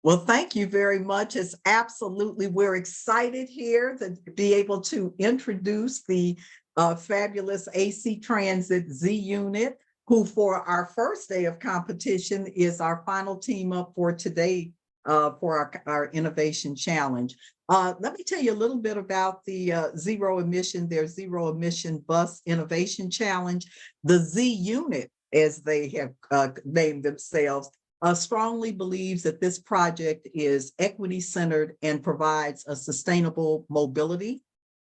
Well, thank you very much. It's absolutely, we're excited here to be able to introduce the fabulous AC Transit Z Unit, who for our first day of competition is our final team up for today for our Innovation Challenge. Let me tell you a little bit about the their zero emission bus innovation challenge. The Z Unit, as they have named themselves, strongly believes that this project is equity centered and provides a sustainable mobility.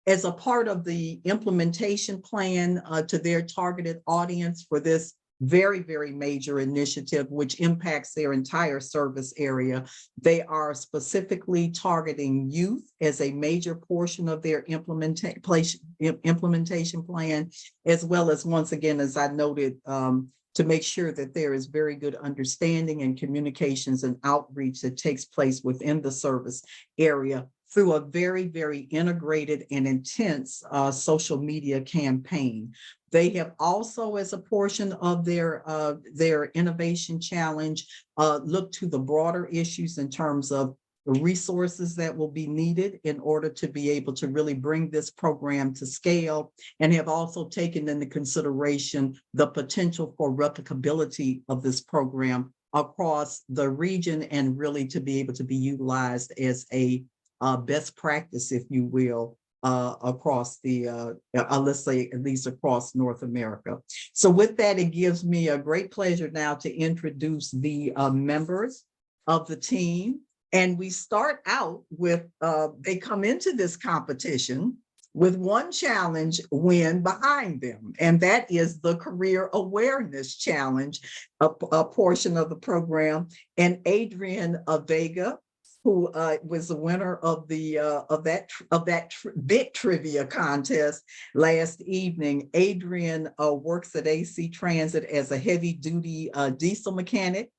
As a part of the implementation plan to their targeted audience for this very, very major initiative, which impacts their entire service area, they are specifically targeting youth as a major portion of their implementation plan, as well as, once again, as I noted, to make sure that there is very good understanding and communications and outreach that takes place within the service area through a very, very integrated and intense social media campaign. They have also, as a portion of their innovation challenge, looked to the broader issues in terms of the resources that will be needed in order to be able to really bring this program to scale, and have also taken into consideration the potential for replicability of this program across the region, and really to be able to be utilized as a best practice, if you will, across the, let's say, at least across North America. So with that, it gives me a great pleasure now to introduce the members of the team. And we start out with, they come into this competition with one challenge win behind them, and that is the Career Awareness Challenge, a portion of the program. And Adrian Vega, who was the winner of that big trivia contest last evening. Adrian works at AC Transit as a heavy-duty diesel mechanic.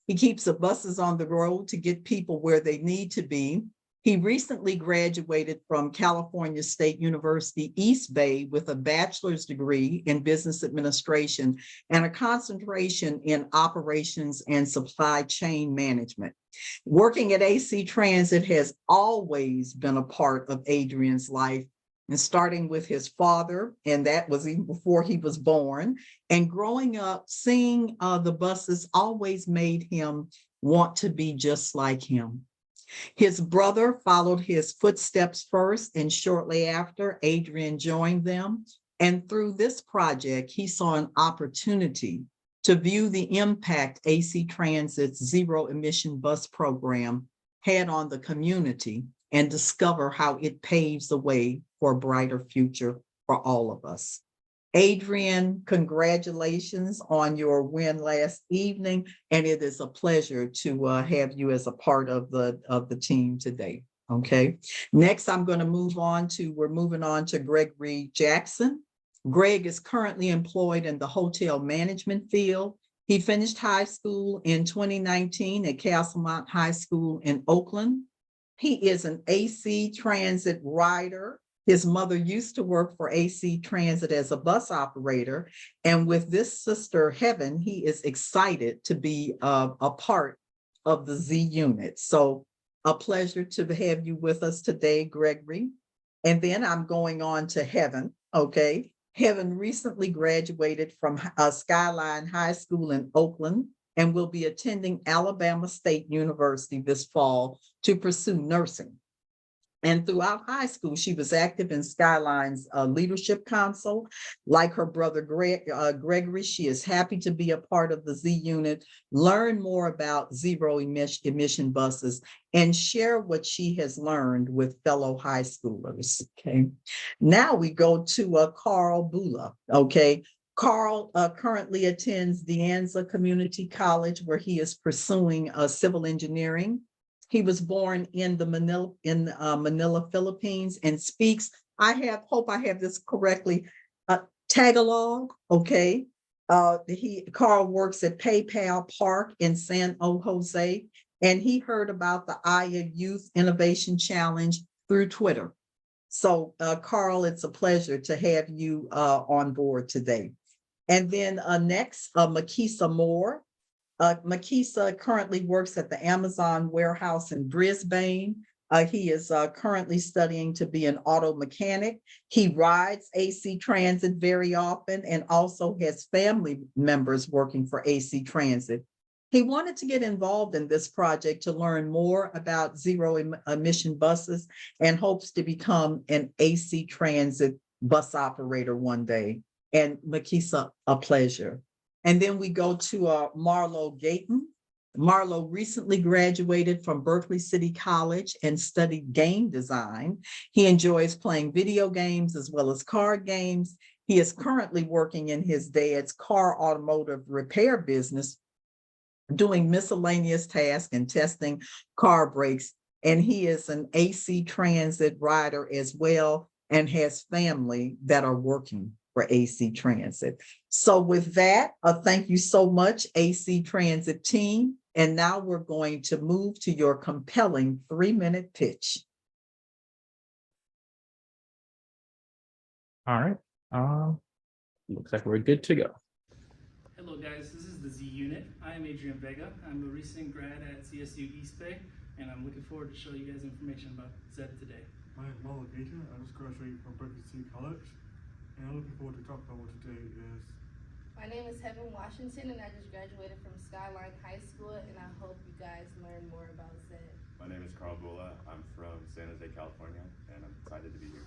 He keeps the buses on the road to get people where they need to be. He recently graduated from California State University, East Bay, with a bachelor's degree in business administration and a concentration in operations and supply chain management. Working at AC Transit has always been a part of Adrian's life, and starting with his father, and that was even before he was born, and growing up, seeing the buses always made him want to be just like him. His brother followed his footsteps first, and shortly after, Adrian joined them. And through this project, he saw an opportunity to view the impact AC Transit's zero emission bus program had on the community and discover how it paves the way for a brighter future for all of us. Adrian, congratulations on your win last evening, and it is a pleasure to have you as a part of the team today. Okay, next we're moving on to Gregory Jackson. Greg is currently employed in the hotel management field. He finished high school in 2019 at Castlemont High School in Oakland. He is an AC Transit rider. His mother used to work for AC Transit as a bus operator. And with this sister, Heaven, he is excited to be a part of the Z Unit. So a pleasure to have you with us today, Gregory. And then I'm going on to Heaven, okay? Heaven recently graduated from Skyline High School in Oakland and will be attending Alabama State University this fall to pursue nursing. And throughout high school, she was active in Skyline's Leadership Council. Like her brother Gregory, she is happy to be a part of the Z Unit, learn more about zero emission buses, and share what she has learned with fellow high schoolers. Okay, now we go to Carl Bula. Okay, Carl currently attends De Anza Community College, where he is pursuing civil engineering. He was born in Manila, Philippines, and speaks, hope I have this correctly, Tagalog, okay? Carl works at PayPal Park in San Jose, and he heard about the AYA Youth Innovation Challenge through Twitter. So Carl, it's a pleasure to have you on board today. And then next, Makisa Moore. Makisa currently works at the Amazon warehouse in Brisbane. He is currently studying to be an auto mechanic. He rides AC Transit very often and also has family members working for AC Transit. He wanted to get involved in this project to learn more about zero emission buses and hopes to become an AC Transit bus operator one day. And Makisa, a pleasure. And then we go to Marlo Gayton. Marlo recently graduated from Berkeley City College and studied game design. He enjoys playing video games as well as card games. He is currently working in his dad's car automotive repair business, doing miscellaneous tasks and testing car brakes. And he is an AC Transit rider as well and has family that are working for AC Transit. So with that, thank you so much, AC Transit team. And now we're going to move to your compelling 3-minute pitch. All right. Looks like we're good to go. Hello guys, this is the Z Unit. I am Adrian Vega. I'm a recent grad at CSU East Bay, and I'm looking forward to show you guys information about ZEB today. My name is Marlo Gayton. I just graduated from Berkeley City College, and I'm looking forward to talk about what today is. My name is Heaven Washington, and I just graduated from Skyline High School, and I hope you guys learn more about ZEB. My name is Carl Bula. I'm from San Jose, California, and I'm excited to be here.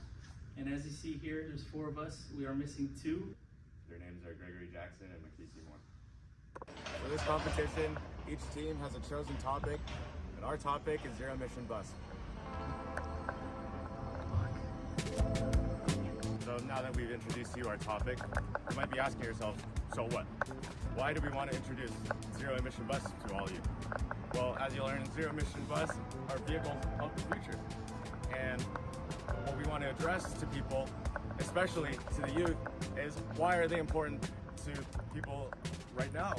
And as you see here, there's 4 of us. We are missing 2. Their names are Gregory Jackson and Makisi Moore. For this competition, each team has a chosen topic, and our topic is zero emission bus. So now that we've introduced you our topic, you might be asking yourself, so what? Why do we want to introduce zero emission bus to all of you? Well, as you learn in zero emission bus, our vehicles help the future. And what we want to address to people, especially to the youth, is why are they important to people right now,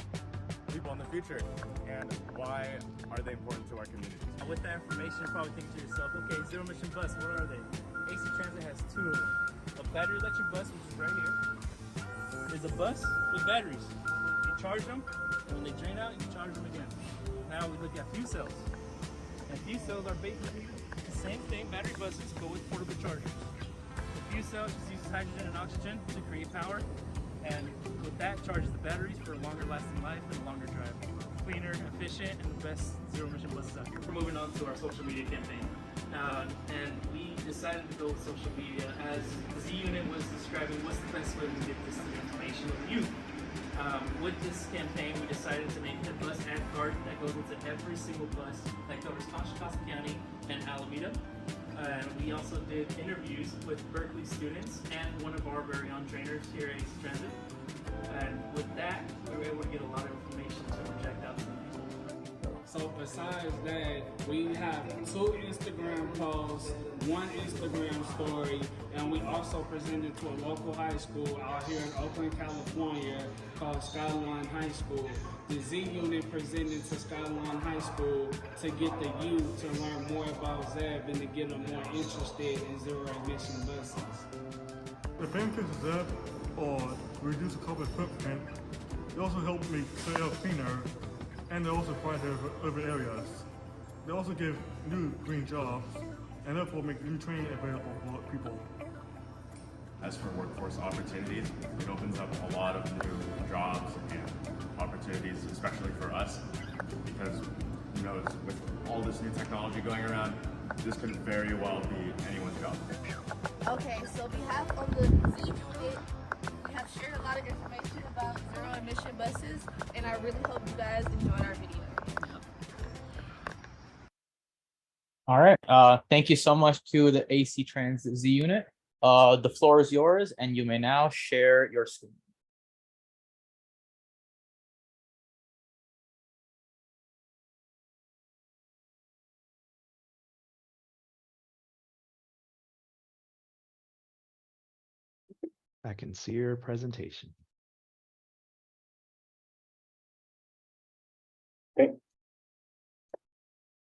people in the future, and why are they important to our communities? With that information, you're probably thinking to yourself, okay, zero emission bus, what are they? AC Transit has 2 of them. A battery electric bus, which is right here, is a bus with batteries. You charge them, and when they drain out, you charge them again. Now we look at fuel cells. And fuel cells are basically the same thing, battery buses, but with portable chargers. The fuel cell just uses hydrogen and oxygen to create power, and with that charges the batteries for a longer lasting life and a longer drive. Cleaner, efficient, and the best zero emission buses out here. We're moving on to our social media campaign. And we decided to go with social media as the Z Unit was describing what's the best way to get this information to the youth. With this campaign, we decided to make a bus ad card that goes into every single bus that covers Contra Costa County and Alameda. And we also did interviews with Berkeley students and one of our very own trainers here at AC Transit. And with that, we were able to get a lot of information to project out to the people. So besides that, we have 2 Instagram posts, 1 Instagram story, and we also presented to a local high school out here in Oakland, California called Skyline High School. The Z Unit presented to Skyline High School to get the youth to learn more about ZEB and to get them more interested in zero emission buses. The benefits of ZEB are reduce the carbon footprint. They also help make the air cleaner, and they also provide urban areas. They also give new green jobs, and therefore make new training available for people. As for workforce opportunities, it opens up a lot of new jobs and opportunities, especially for us, because who knows, with all this new technology going around, this could very well be anyone's job. Okay, so on behalf of the Z Unit, we have shared a lot of information about zero emission buses, and I really hope you guys enjoyed our video. All right. Thank you so much to the AC Transit Z Unit. The floor is yours, and you may now share your screen. I can see your presentation.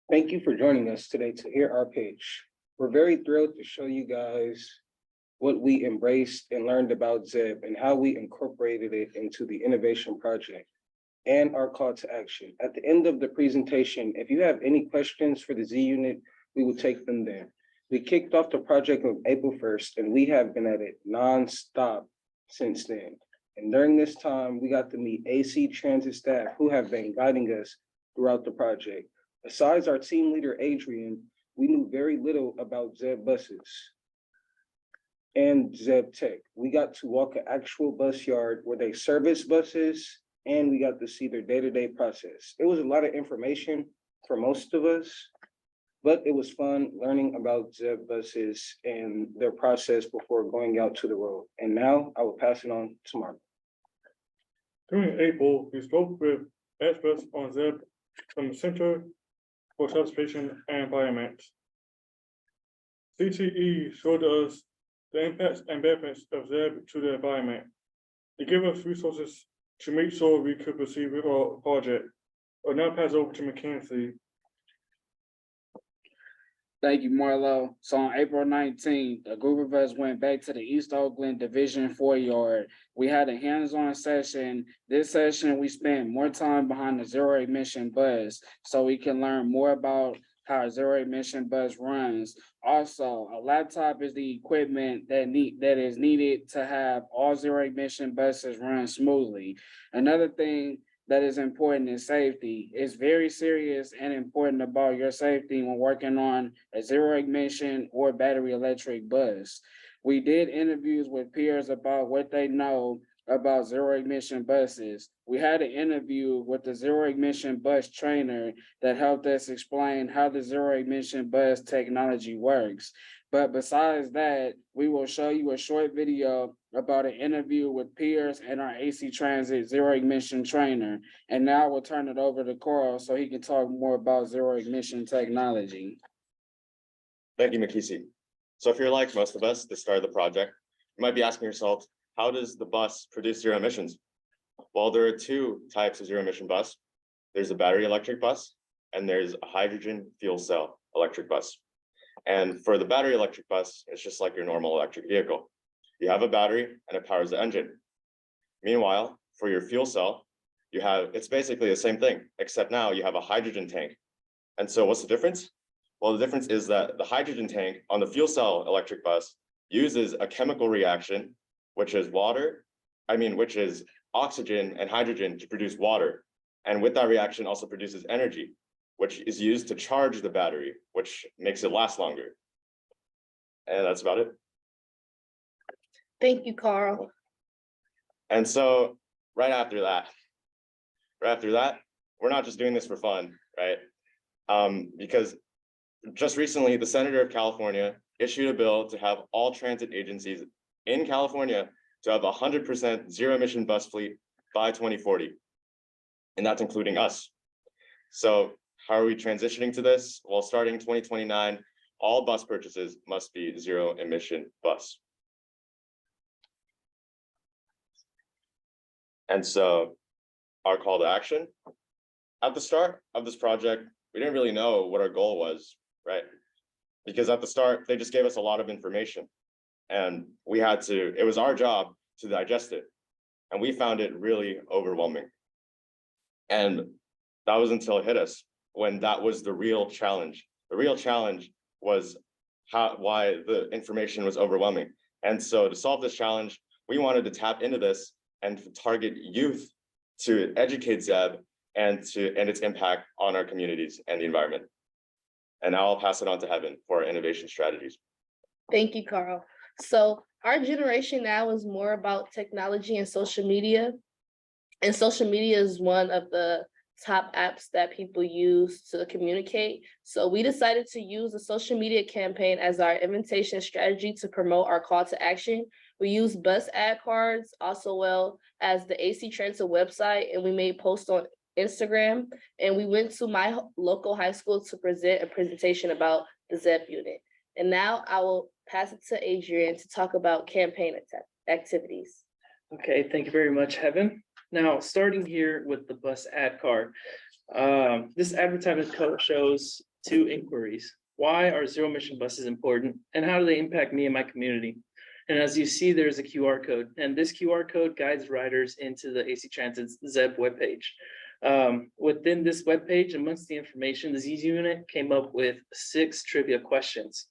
Thank you for joining us today to hear our pitch. We're very thrilled to show you guys what we embraced and learned about ZEB and how we incorporated it into the innovation project. and our call to action. At the end of the presentation, if you have any questions for the Z unit, we will take them then. We kicked off the project on April 1st, and we have been at it nonstop since then. And during this time, we got to meet AC Transit staff who have been guiding us throughout the project. Besides our team leader, Adrian, we knew very little about ZEB buses and ZEB Tech. We got to walk an actual bus yard where they service buses, and we got to see their day-to-day process. It was a lot of information for most of us, but it was fun learning about ZEB buses and their process before going out to the road. And now I will pass it on to Mark. During April, we spoke with experts on ZEB from the Center for Substation and Environment. CTE showed us the impacts and benefits of ZEB to the environment. They gave us resources to make sure we could proceed with our project. I'll now pass over to Mackenzie. Thank you, Marlo. So on April 19th, a group of us went back to the East Oakland Division 4 yard. We had a hands-on session. This session, we spent more time behind the zero emission bus so we can learn more about how a zero emission bus runs. Also, a laptop is the equipment that is needed to have all zero emission buses run smoothly. Another thing that is important is safety. It's very serious and important about your safety when working on a zero emission or battery electric bus. We did interviews with peers about what they know about zero emission buses. We had an interview with the zero emission bus trainer that helped us explain how the zero emission bus technology works. But besides that, we will show you a short video about an interview with peers and our AC Transit zero emission trainer. And now we'll turn it over to Carl so he can talk more about zero emission technology. Thank you, Makisi. So if you're like most of us, at the start of the project, you might be asking yourself, how does the bus produce zero emissions? Well, there are two types of zero emission bus. There's a battery electric bus, and there's a hydrogen fuel cell electric bus. And for the battery electric bus, it's just like your normal electric vehicle. You have a battery and it powers the engine. Meanwhile, for your fuel cell, it's basically the same thing, except now you have a hydrogen tank. And so what's the difference? Well, the difference is that the hydrogen tank on the fuel cell electric bus uses a chemical reaction, which is oxygen and hydrogen to produce water. And with that reaction also produces energy, which is used to charge the battery, which makes it last longer. And that's about it. Thank you, Carl. And so right after that, we're not just doing this for fun, right? Because just recently, the Senator of California issued a bill to have all transit agencies in California to have 100% zero emission bus fleet by 2040. And that's including us. So how are we transitioning to this? Well, starting 2029, all bus purchases must be zero emission bus. And so our call to action, at the start of this project, we didn't really know what our goal was, right? Because at the start, they just gave us a lot of information and it was our job to digest it. And we found it really overwhelming. And that was until it hit us, when that was the real challenge. The real challenge was why the information was overwhelming. And so to solve this challenge, we wanted to tap into this and to target youth to educate ZEB and its impact on our communities and the environment. And now I'll pass it on to Heaven for our innovation strategies. Thank you, Carl. So our generation now is more about technology and social media. And social media is one of the top apps that people use to communicate. So we decided to use a social media campaign as our invitation strategy to promote our call to action. We use bus ad cards, also well as the AC Transit website, and we made posts on Instagram. And we went to my local high school to present a presentation about the ZEB unit. And now I will pass it to Adrian to talk about campaign activities. Okay, thank you very much, Heaven. Now, starting here with the bus ad card. This advertisement code shows two inquiries. Why are zero emission buses important and how do they impact me and my community? And as you see, there's a QR code, and this QR code guides riders into the AC Transit's ZEB webpage. Within this webpage, amongst the information, the Z unit came up with 6 trivia questions.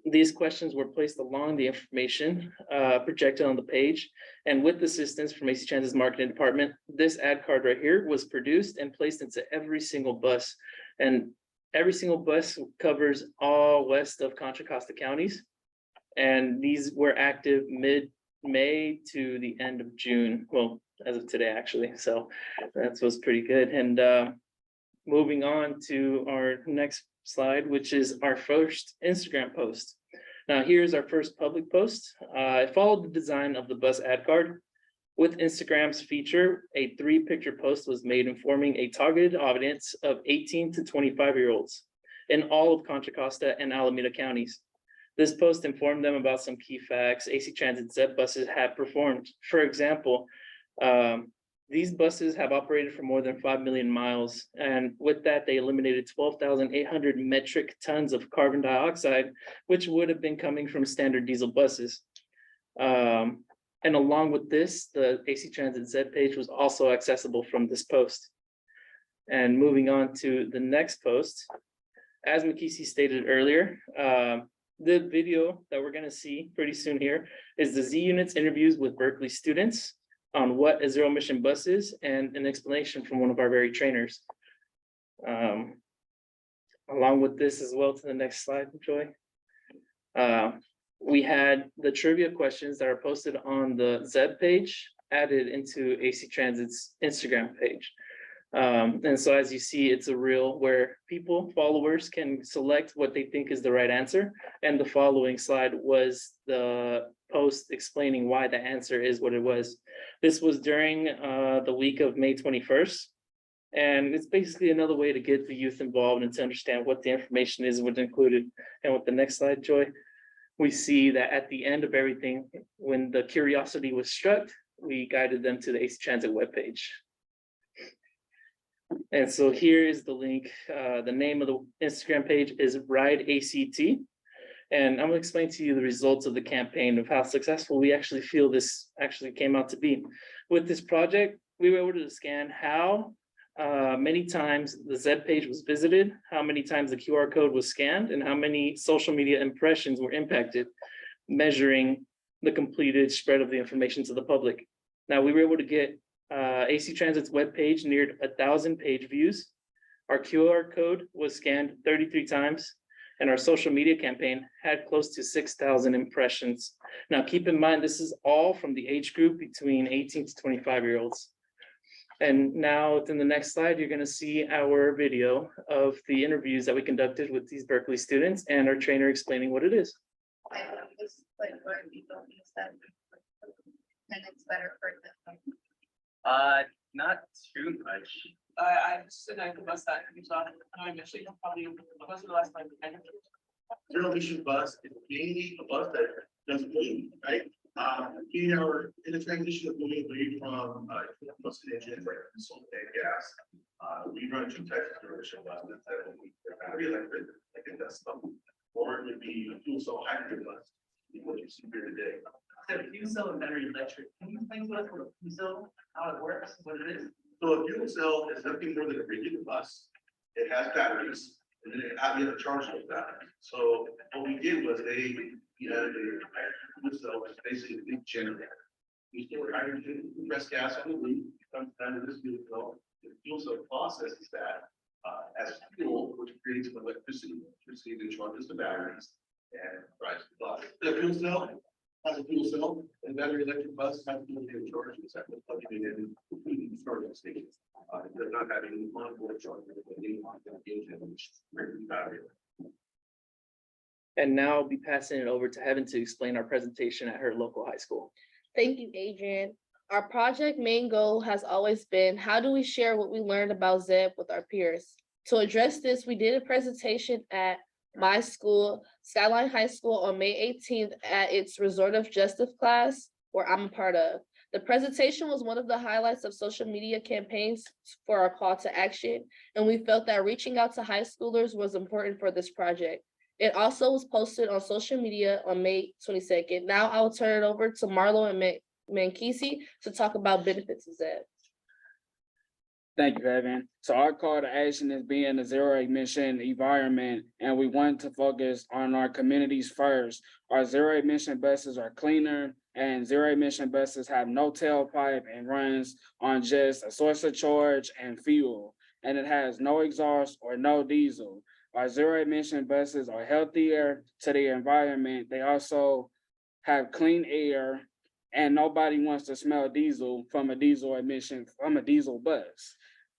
These questions were placed along the information projected on the page. And with assistance from AC Transit's marketing department, this ad card right here was produced and placed into every single bus. And every single bus covers all west of Contra Costa counties. And these were active mid-May to the end of June. Well, as of today, actually. So that was pretty good. And moving on to our next slide, which is our first Instagram post. Now, here's our first public post. I followed the design of the bus ad card. With Instagram's feature, a 3-picture post was made informing a targeted audience of 18 to 25-year-olds in all of Contra Costa and Alameda counties. This post informed them about some key facts AC Transit ZEP buses have performed. For example, these buses have operated for more than 5 million miles. And with that, they eliminated 12,800 metric tons of carbon dioxide, which would have been coming from standard diesel buses. And along with this, the AC Transit Z page was also accessible from this post. And moving on to the next post, as Makisi stated earlier, the video that we're gonna see pretty soon here is the Z Unit's interviews with Berkeley students on what a zero emission bus is and an explanation from one of our very trainers. Along with this as well, to the next slide, Joy. We had the trivia questions that are posted on the Zeb page added into AC Transit's Instagram page. And so as you see, it's a reel where followers can select what they think is the right answer. And the following slide was the post explaining why the answer is what it was. This was during the week of May 21st. And it's basically another way to get the youth involved and to understand what the information is, what's included. And with the next slide, Joy, we see that at the end of everything, when the curiosity was struck, we guided them to the AC Transit webpage. And so here is the link. The name of the Instagram page is Ride ACT. And I'm gonna explain to you the results of the campaign of how successful we actually feel this actually came out to be. With this project, we were able to scan how many times the Zeb page was visited, how many times the QR code was scanned, and how many social media impressions were impacted, measuring the completed spread of the information to the public. Now, we were able to get AC Transit's webpage neared 1,000 page views. Our QR code was scanned 33 times, and our social media campaign had close to 6,000 impressions. Now, keep in mind, this is all from the age group between 18 to 25-year-olds. And now within the next slide, you're gonna see our video of the interviews that we conducted with these Berkeley students and our trainer explaining what it is. Not too much. I'm sitting at the bus that you saw. I'm actually probably was the last time. Zero emission bus is mainly a bus that doesn't leave, right? We are in a transition of moving away from combustion engine and solid gas. We run 2 types of zero emission buses that will be battery electric, I think that's something, or it would be a fuel cell hydrogen bus, what you see here today. So fuel cell and battery electric. Can you explain to us what a fuel cell, how it works, what it is? So a fuel cell is nothing more than a regular bus. It has batteries, and then you have to charge those batteries. So what we did was we added a fuel cell, which is basically a big generator. We store hydrogen, compressed gas on the roof, comes down to this fuel cell. The fuel cell processes that as fuel, which creates electricity. Electricity then charges the batteries and drives the bus. The fuel cell has a fuel cell, and battery electric bus has to be charged. It's actually plugging it in the charging stations. It does not have any onboard charger, but any onboard engine, which is battery. And now I'll be passing it over to Heaven to explain our presentation at her local high school. Thank you, Adrian. Our project main goal has always been, how do we share what we learned about ZEB with our peers? To address this, we did a presentation at my school, Skyline High School, on May 18th at its Restorative Justice class, where I'm a part of. The presentation was one of the highlights of social media campaigns for our call to action, and we felt that reaching out to high schoolers was important for this project. It also was posted on social media on May 22nd. Now I will turn it over to Marlo and Mankisi to talk about benefits of ZEB. Thank you, Evan. So our call to action is being a zero emission environment, and we want to focus on our communities first. Our zero emission buses are cleaner, and zero emission buses have no tailpipe and runs on just a source of charge and fuel, and it has no exhaust or no diesel. Our zero emission buses are healthier to the environment. They also have clean air, and nobody wants to smell diesel from a diesel bus.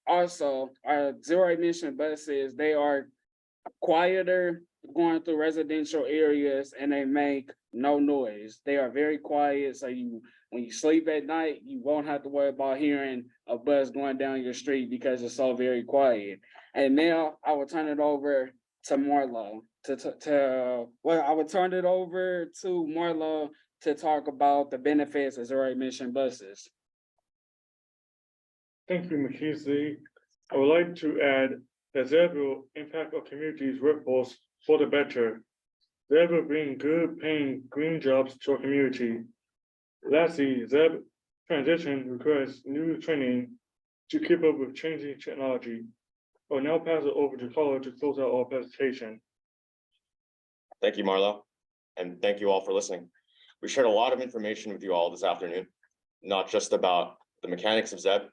Also, our zero emission buses, they are quieter going through residential areas, and they make no noise. They are very quiet, so when you sleep at night, you won't have to worry about hearing a bus going down your street because it's so very quiet. And now I will turn it over to Marlo to talk about the benefits of zero emission buses. Thank you, McKinsey. I would like to add that ZEB will impact our community's workforce for the better. ZEB will bring good paying green jobs to our community. Lastly, ZEB transition requires new training to keep up with changing technology. I will now pass it over to Carla to close out our presentation. Thank you, Marlo, and thank you all for listening. We shared a lot of information with you all this afternoon, not just about the mechanics of ZEB,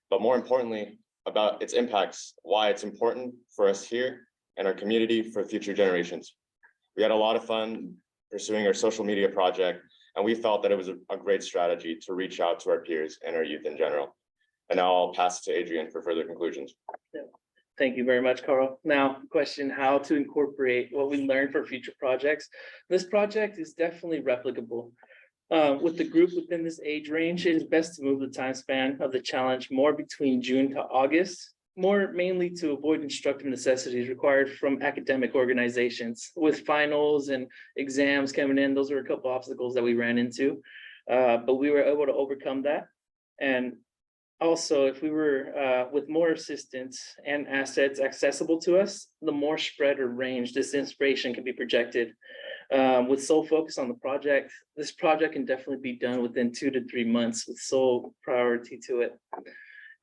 but more importantly, about its impacts, why it's important for us here and our community for future generations. We had a lot of fun pursuing our social media project, and we felt that it was a great strategy to reach out to our peers and our youth in general. And now I'll pass it to Adrian for further conclusions. Thank you very much, Carl. Now, question how to incorporate what we learned for future projects. This project is definitely replicable. With the group within this age range, it is best to move the time span of the challenge more between June to August, more mainly to avoid instructive necessities required from academic organizations. With finals and exams coming in, those are a couple obstacles that we ran into, but we were able to overcome that. And also, if we were with more assistance and assets accessible to us, the more spread or range this inspiration can be projected. With sole focus on the project, this project can definitely be done within 2 to 3 months with sole priority to it.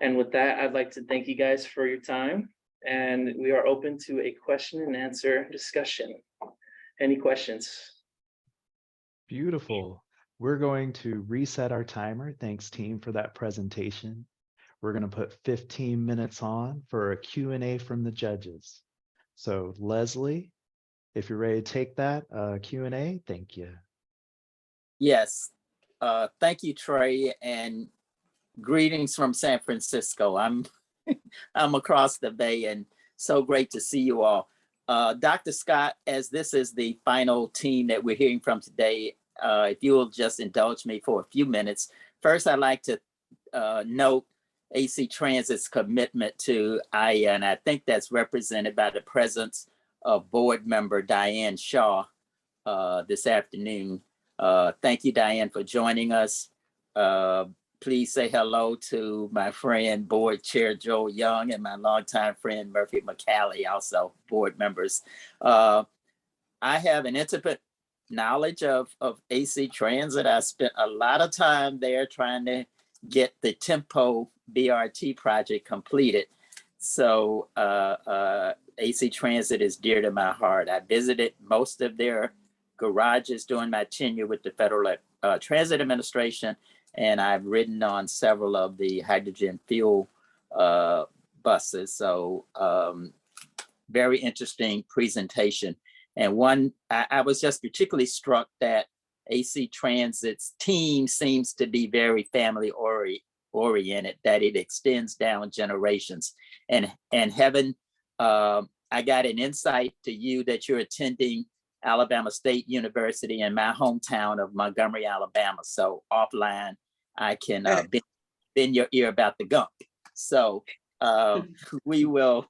And with that, I'd like to thank you guys for your time, and we are open to a question and answer discussion. Any questions? Beautiful. We're going to reset our timer. Thanks, team, for that presentation. We're going to put 15 minutes on for a Q&A from the judges. So Leslie, if you're ready to take that Q&A, thank you. Yes, thank you, Trey, and greetings from San Francisco. I'm across the bay, and so great to see you all. Dr. Scott, as this is the final team that we're hearing from today, if you will just indulge me for a few minutes. First, I'd like to note AC Transit's commitment to AYA, and I think that's represented by the presence of board member Diane Shaw this afternoon. Thank you, Diane, for joining us. Please say hello to my friend, Board Chair Joe Young, and my longtime friend, Murphy McCallie, also board members. I have an intimate knowledge of AC Transit. I spent a lot of time there trying to get the Tempo BRT project completed. So AC Transit is dear to my heart. I visited most of their garages during my tenure with the Federal Transit Administration, and I've ridden on several of the hydrogen fuel buses. So very interesting presentation. And one, I was just particularly struck that AC Transit's team seems to be very family oriented, that it extends down generations. And Heaven, I got an insight to you that you're attending Alabama State University in my hometown of Montgomery, Alabama. So offline, I can bend your ear about the gunk. So we will.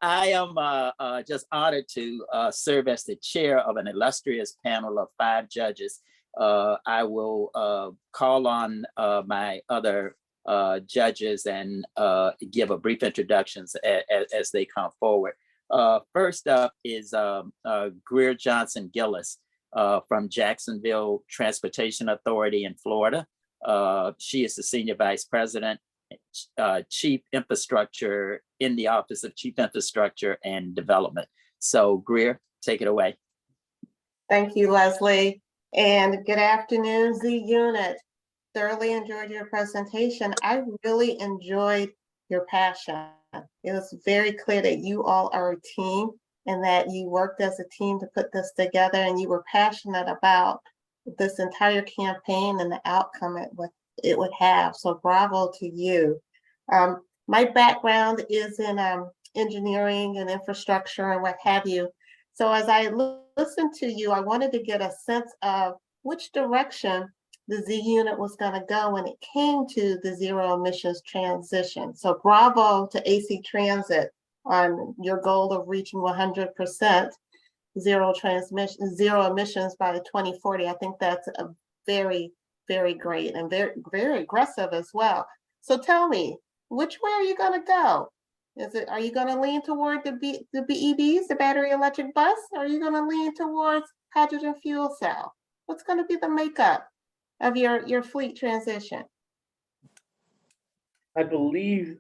I am just honored to serve as the chair of an illustrious panel of 5 judges. I will call on my other judges and give a brief introductions as they come forward. First up is Greer Johnson Gillis from Jacksonville Transportation Authority in Florida. She is the Senior Vice President Chief Infrastructure in the Office of Chief Infrastructure and Development. So Greer, take it away. Thank you, Leslie. And good afternoon, Z Unit. Thoroughly enjoyed your presentation. I really enjoyed your passion. It was very clear that you all are a team and that you worked as a team to put this together, and you were passionate about this entire campaign and the outcome it would have. So bravo to you. My background is in engineering and infrastructure and what have you. So as I listened to you, I wanted to get a sense of which direction the Z Unit was going to go when it came to the zero emissions transition. So bravo to AC Transit on your goal of reaching 100% zero emissions by 2040. I think that's a very, very great and very, very aggressive as well. So tell me, which way are you going to go? Are you going to lean toward the BEVs, the battery electric bus? Or are you going to lean towards hydrogen fuel cell? What's going to be the makeup of your fleet transition? I believe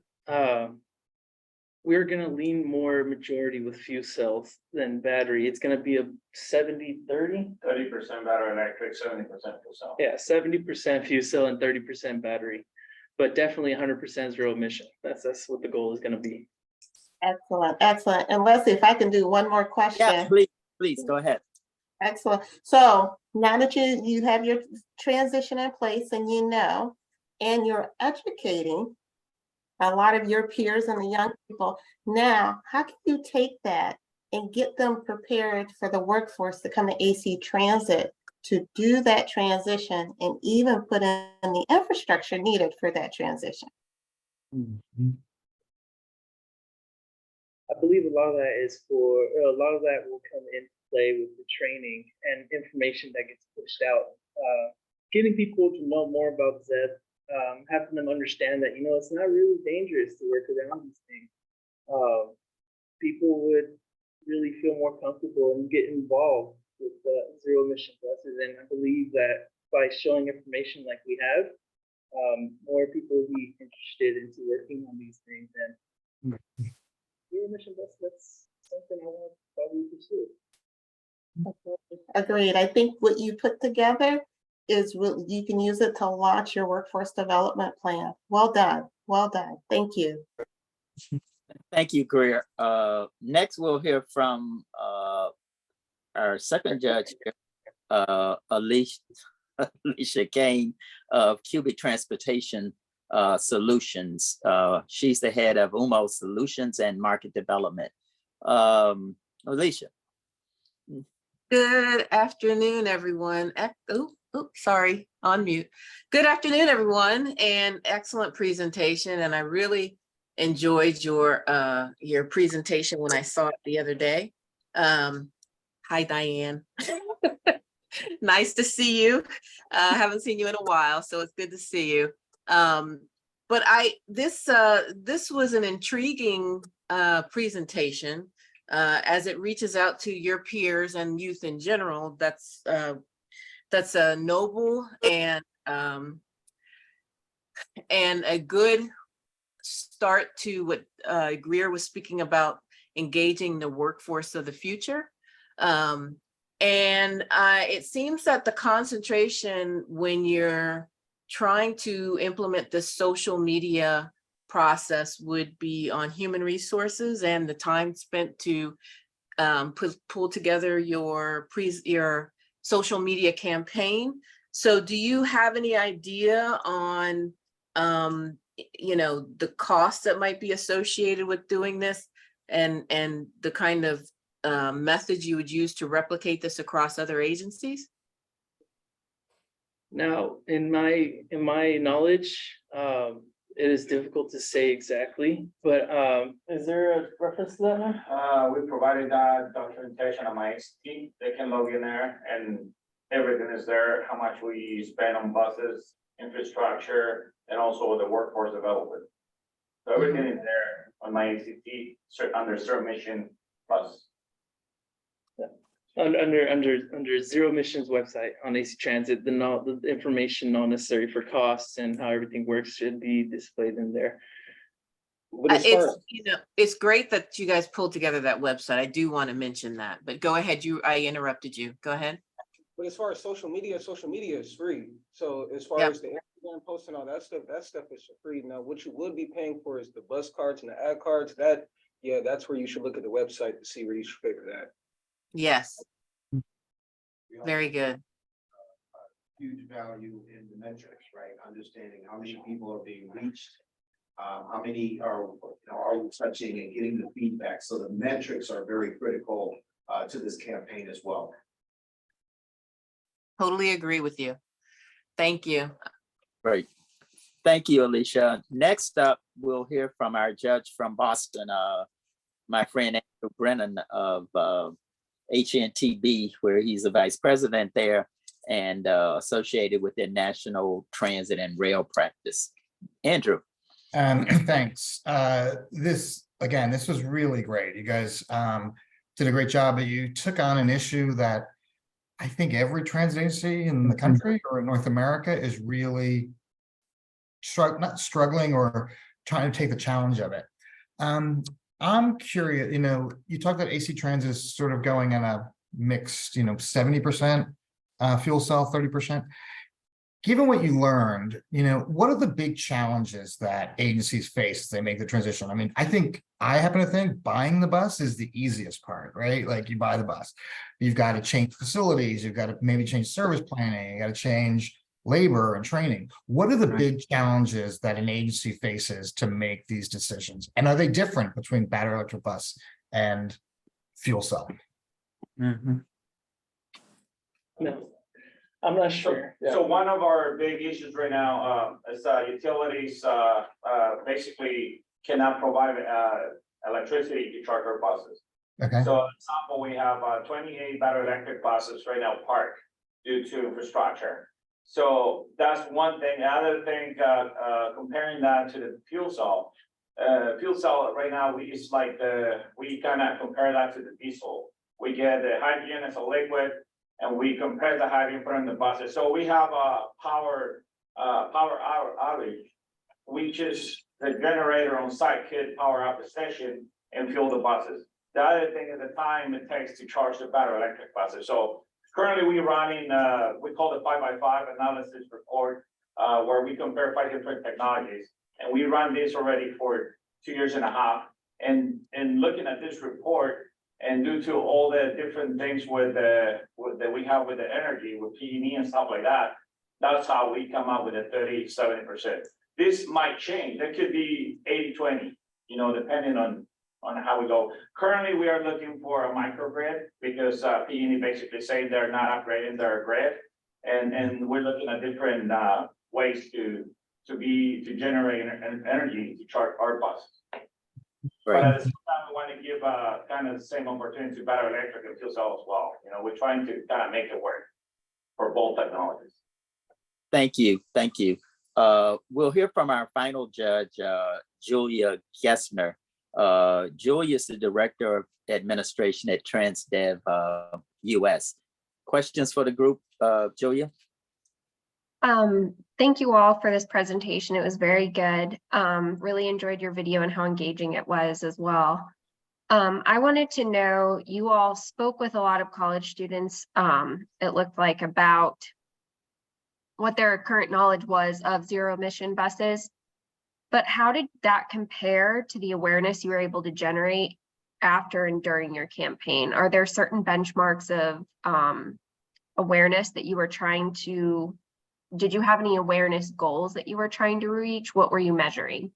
we're going to lean more majority with fuel cells than battery. It's going to be a 70-30. 30% battery electric, 70% fuel cell. Yeah, 70% fuel cell and 30% battery, but definitely 100% zero emission. That's what the goal is going to be. Excellent, excellent. And Leslie, if I can do one more question. Yeah, please go ahead. Excellent. So now that you have your transition in place and and you're educating a lot of your peers and the young people, now how can you take that and get them prepared for the workforce to come to AC Transit to do that transition and even put in the infrastructure needed for that transition? I believe a lot of that will come into play with the training and information that gets pushed out. Getting people to know more about ZEB, having them understand that, it's not really dangerous to work around these things. People would really feel more comfortable and get involved with zero emission buses. And I believe that by showing information like we have, more people will be interested into working on these things. And zero emission bus, that's something I want to probably pursue. Agreed. I think what you put together is you can use it to launch your workforce development plan. Well done. Well done. Thank you. Thank you, Greer. Next, we'll hear from our second judge, Alicia Kane of Cubic Transportation Solutions. She's the head of UMO Solutions and Market Development. Alicia. Good afternoon, everyone. Sorry, on mute. Good afternoon, everyone, and excellent presentation. And I really enjoyed your presentation when I saw it the other day. Hi, Diane. Nice to see you. Haven't seen you in a while, so it's good to see you. But this was an intriguing presentation. As it reaches out to your peers and youth in general, that's a noble and a good start to what Greer was speaking about, engaging the workforce of the future. And it seems that the concentration when you're trying to implement the social media process would be on human resources and the time spent to pull together your social media campaign. So do you have any idea on the cost that might be associated with doing this and the kind of methods you would use to replicate this across other agencies? Now, in my knowledge, it is difficult to say exactly, but is there a reference to that? We provided that documentation on my team. They can log in there and everything is there, how much we spend on buses, infrastructure, and also the workforce development. So everything is there on my ACT under zero emission bus. Under Zero Emissions website on AC Transit, the information not necessary for costs and how everything works should be displayed in there. But as far It's, it's great that you guys pulled together that website. I do want to mention that, but go ahead. I interrupted you. Go ahead. But as far as social media is free. So as far Yep. as the Instagram posts and all that stuff is free. Now, what you would be paying for is the bus cards and the ad cards. That's where you should look at the website to see where you should pay for that. Yes. Very good. Huge value in the metrics, right? Understanding how many people are being reached, how many are you touching and getting the feedback. So the metrics are very critical to this campaign as well. Totally agree with you. Thank you. Great. Thank you, Alicia. Next up, we'll hear from our judge from Boston, my friend Andrew Brennan of HNTB, where he's the vice president there and associated with their national transit and rail practice. Andrew. Thanks. This was really great. You guys did a great job, but you took on an issue that I think every transit agency in the country or in North America is really not struggling or trying to take the challenge of it. I'm curious, you talked about AC Transit is sort of going in a mixed, 70% fuel cell, 30%. Given what you learned, what are the big challenges that agencies face as they make the transition? I mean, I happen to think buying the bus is the easiest part, right? Like you buy the bus, you've got to change facilities, you've got to maybe change service planning, you got to change labor and training. What are the big challenges that an agency faces to make these decisions? And are they different between battery electric bus and fuel cell? No, I'm not sure. So one of our big issues right now is utilities basically cannot provide electricity to charge our buses. Okay. So example, we have 28 battery electric buses right now parked due to infrastructure. So that's one thing. The other thing, comparing that to the fuel cell right now, we kind of compare that to the diesel. We get the hydrogen as a liquid, and we compress the hydrogen, put in the buses. So we have a power outage. We just, the generator on site could power up the station and fuel the buses. The other thing is the time it takes to charge the battery electric buses. So currently we're running, we call it 5x5 analysis report, where we compare 5 different technologies. And we run this already for 2.5 years. And looking at this report, and due to all the different things that we have with the energy, with PE and stuff like that, that's how we come up with a 30-70%. This might change. That could be 80-20, depending on how we go. Currently, we are looking for a microgrid because PE basically saying they're not upgrading their grid, and we're looking at different ways to generate energy to charge our buses. But at the same time, we want to give kind of the same opportunity to battery electric and fuel cell as well. We're trying to kind of make it work for both technologies. Thank you. We'll hear from our final judge, Julia Gessner. Julia is the Director of Administration at Transdev US. Questions for the group, Julia? Thank you all for this presentation. It was very good. Really enjoyed your video and how engaging it was as well. I wanted to know, you all spoke with a lot of college students, it looked like, about what their current knowledge was of zero emission buses, but how did that compare to the awareness you were able to generate after and during your campaign? Are there certain benchmarks of awareness that you were trying to, did you have any awareness goals that you were trying to reach? What were you measuring?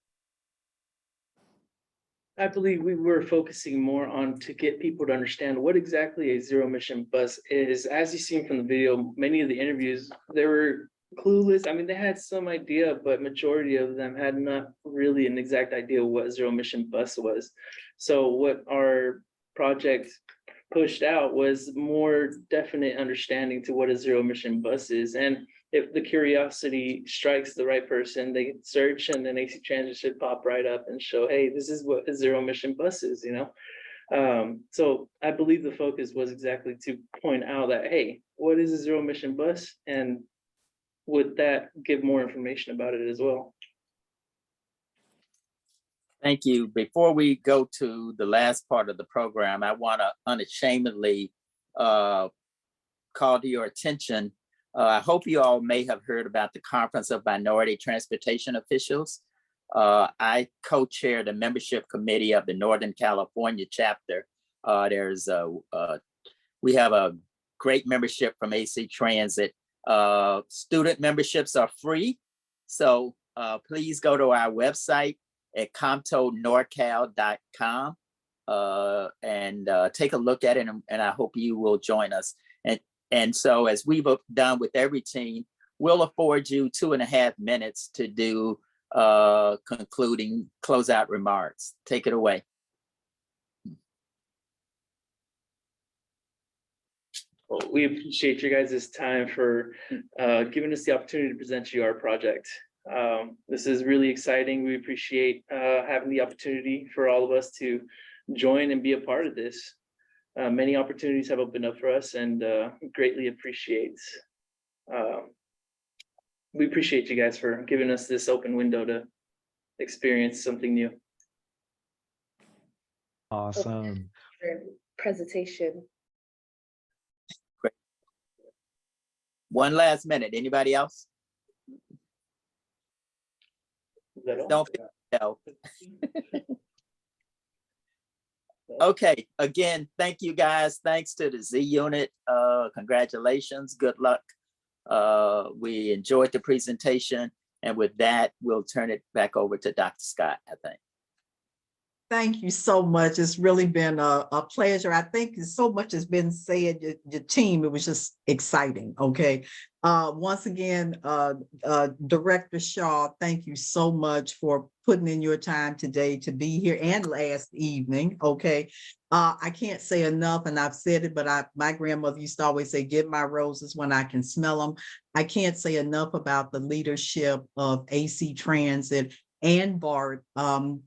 I believe we were focusing more on to get people to understand what exactly a zero emission bus is. As you've seen from the video, many of the interviews, they were clueless. I mean, they had some idea, but majority of them had not really an exact idea what a zero emission bus was. So what our project pushed out was more definite understanding to what a zero emission bus is. And if the curiosity strikes the right person, they can search, and then AC Transit should pop right up and show, hey, this is what a zero emission bus is, So I believe the focus was exactly to point out that, hey, what is a zero emission bus? And would that give more information about it as well? Thank you. Before we go to the last part of the program, I want to unashamedly call to your attention. I hope you all may have heard about the Conference of Minority Transportation Officials. I co-chair the membership committee of the Northern California chapter. We have a great membership from AC Transit. Student memberships are free. So please go to our website at comptonorcal.com and take a look at it, and I hope you will join us. And so as we've done with every team, we'll afford you 2.5 minutes to do concluding closeout remarks. Take it away. Well, we appreciate your guys' time for giving us the opportunity to present you our project. This is really exciting. We appreciate having the opportunity for all of us to join and be a part of this. Many opportunities have opened up for us, and greatly appreciate. We appreciate you guys for giving us this open window to experience something new. Awesome. Presentation. Great. One last minute. Anybody else? Don't feel Okay, again, thank you guys. Thanks to the Z Unit. Congratulations, good luck. We enjoyed the presentation, and with that, we'll turn it back over to Dr. Scott, I think. Thank you so much. It's really been a pleasure. I think so much has been said. Your team, it was just exciting. Okay. Once again, Director Shaw, thank you so much for putting in your time today to be here and last evening. Okay. I can't say enough, and I've said it, but my grandmother used to always say, "Give my roses when I can smell them." I can't say enough about the leadership of AC Transit and BART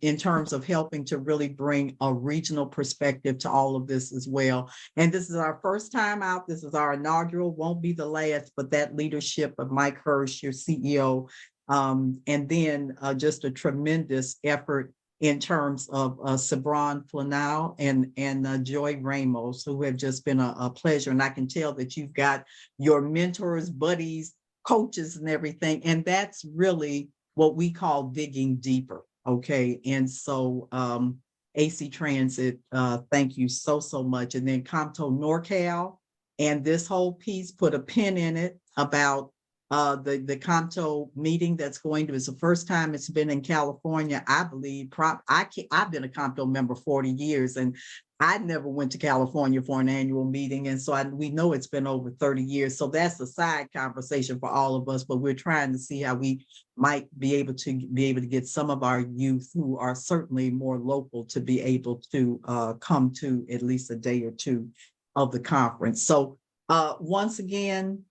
in terms of helping to really bring a regional perspective to all of this as well. And this is our first time out. This is our inaugural, won't be the last, but that leadership of Mike Hirsch, your CEO, and then just a tremendous effort in terms of Sabron Flanau and Joy Ramos, who have just been a pleasure. And I can tell that you've got your mentors, buddies, coaches, and everything. And that's really what we call digging deeper. Okay. And so AC Transit, thank you so much. And then Compto NorCal, and this whole piece, put a pin in it about the Compto meeting that's going to, it's the first time it's been in California, I believe. I've been a Compto member 40 years, and I never went to California for an annual meeting. And so we know it's been over 30 years. So that's a side conversation for all of us, but we're trying to see how we might be able to get some of our youth who are certainly more local to be able to come to at least a day or two of the conference. So once again,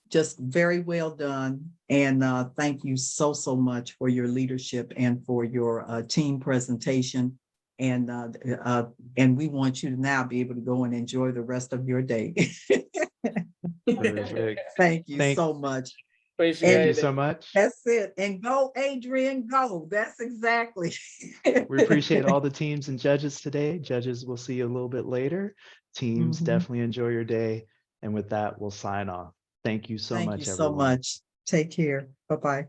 just very well done. And thank you so much for your leadership and for your team presentation. And we want you to now be able to go and enjoy the rest of your day. Perfect. Thank you so much. Thank you so much. That's it. And go, Adrian, go. That's exactly. We appreciate all the teams and judges today. Judges, we'll see you a little bit later. Teams, definitely enjoy your day. And with that, we'll sign off. Thank you so much, everyone. Thank you so much. Take care. Bye-bye.